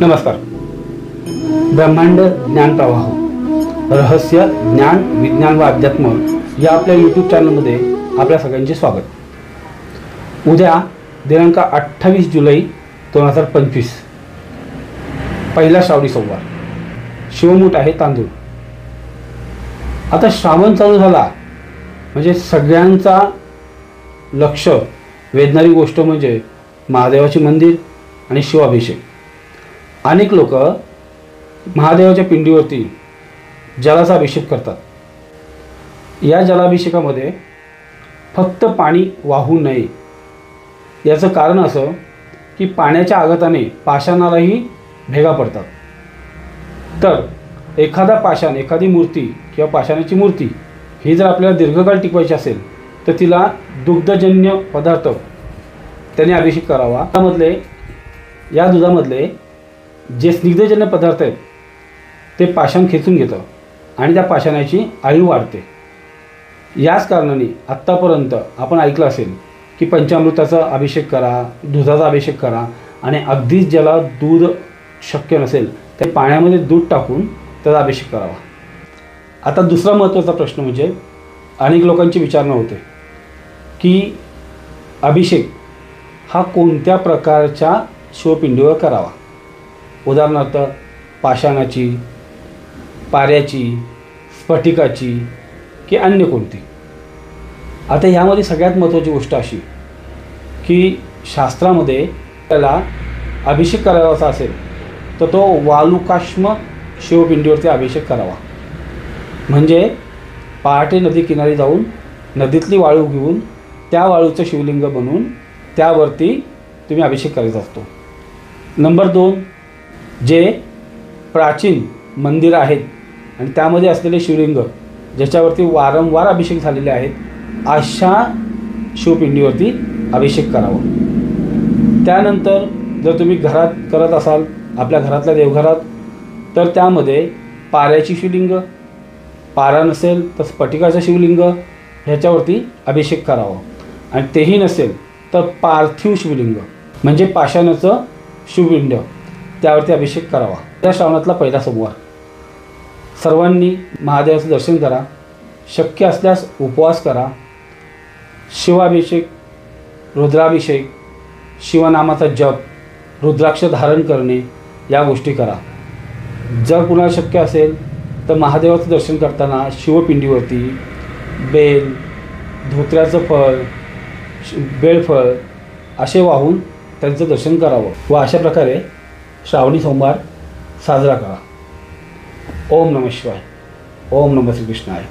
नमस्कार. ब्रह्मांड ज्ञान प्रवाह, रहस्य, ज्ञान, विज्ञान व अध्यात्म या आपल्या यूट्यूब चॅनलमध्ये आपल्या सगळ्यांचे स्वागत. उद्या दिनांक 28 जुलै 2025 पहिला श्रावणी सोमवार. शिवमूठ आहे तांदूळ. आता श्रावण चालू झाला म्हणजे सगळ्यांचा लक्ष वेधणारी गोष्ट म्हणजे महादेवाचे मंदिर आणि शिवाभिषेक. अनेक लोक महादेवाच्या पिंडीवरती जलाचा अभिषेक करतात. या जलाभिषेकामध्ये फक्त पाणी वाहू नये याचं कारण असं की पाण्याच्या आघाताने पाषाणालाही भेगा पडतात. तर एखादा पाषाण, एखादी मूर्ती किंवा पाषाणाची मूर्ती ही जर आपल्याला दीर्घकाळ टिकवायची असेल तर तिला दुग्धजन्य पदार्थ त्याने अभिषेक करावा. या दुधामधले जे स्निग्धजन्य पदार्थ आहेत ते पाषाण खेचून घेतं आणि त्या पाषाणाची आयु वाढते. याच कारणाने आत्तापर्यंत आपण ऐकलं असेल की पंचामृताचा अभिषेक करा, दुधाचा अभिषेक करा आणि अगदीच ज्याला दूध शक्य नसेल ते पाण्यामध्ये दूध टाकून त्याचा अभिषेक करावा. आता दुसरा महत्त्वाचा प्रश्न म्हणजे अनेक लोकांची विचारणा होते की अभिषेक हा कोणत्या प्रकारच्या शिवपिंडीवर करावा. उदाहरणार्थ पाषाणाची, पाऱ्याची, स्फटिकाची की अन्य कोणती. आता ह्यामध्ये सगळ्यात महत्त्वाची गोष्ट अशी की शास्त्रामध्ये त्याला अभिषेक करावाचा असेल तर तो वालुकाश्म शिवपिंडीवरती अभिषेक करावा. म्हणजे पहाटे नदी किनारी जाऊन नदीतली वाळू घेऊन त्या वाळूचं शिवलिंग बनवून त्यावरती तुम्ही अभिषेक करायचा असतो. नंबर 2, जे प्राचीन मंदिरं आहेत आणि त्यामध्ये असलेले शिवलिंग ज्याच्यावरती वारंवार अभिषेक झालेले आहेत अशा शिवपिंडीवरती अभिषेक करावा. त्यानंतर जर तुम्ही घरात करत असाल, आपल्या घरातल्या देवघरात, तर त्यामध्ये पाऱ्याची शिवलिंग, पारा नसेल तर स्फटिकाचं शिवलिंग ह्याच्यावरती अभिषेक करावा. आणि तेही नसेल तर पार्थिव शिवलिंग म्हणजे पाषाणाचं शिवपिंड त्यावरती अभिषेक करावा. त्या श्रावणातला पहिला सोमवार. सर्वांनी महादेवाचं दर्शन करा. शक्य असल्यास उपवास करा. शिवाभिषेक, रुद्राभिषेक, शिवनामाचा जप, रुद्राक्ष धारण करणे या गोष्टी करा. जर कुणाला शक्य असेल तर महादेवाचं दर्शन करताना शिवपिंडीवरती बेल, धोत्र्याचं फळ, बेळफळ असे वाहून त्यांचं दर्शन करावं व अशा प्रकारे श्रावणी सोमवार साजरा करा. ओम नमः शिवाय. ओम नमः श्रीकृष्णाय.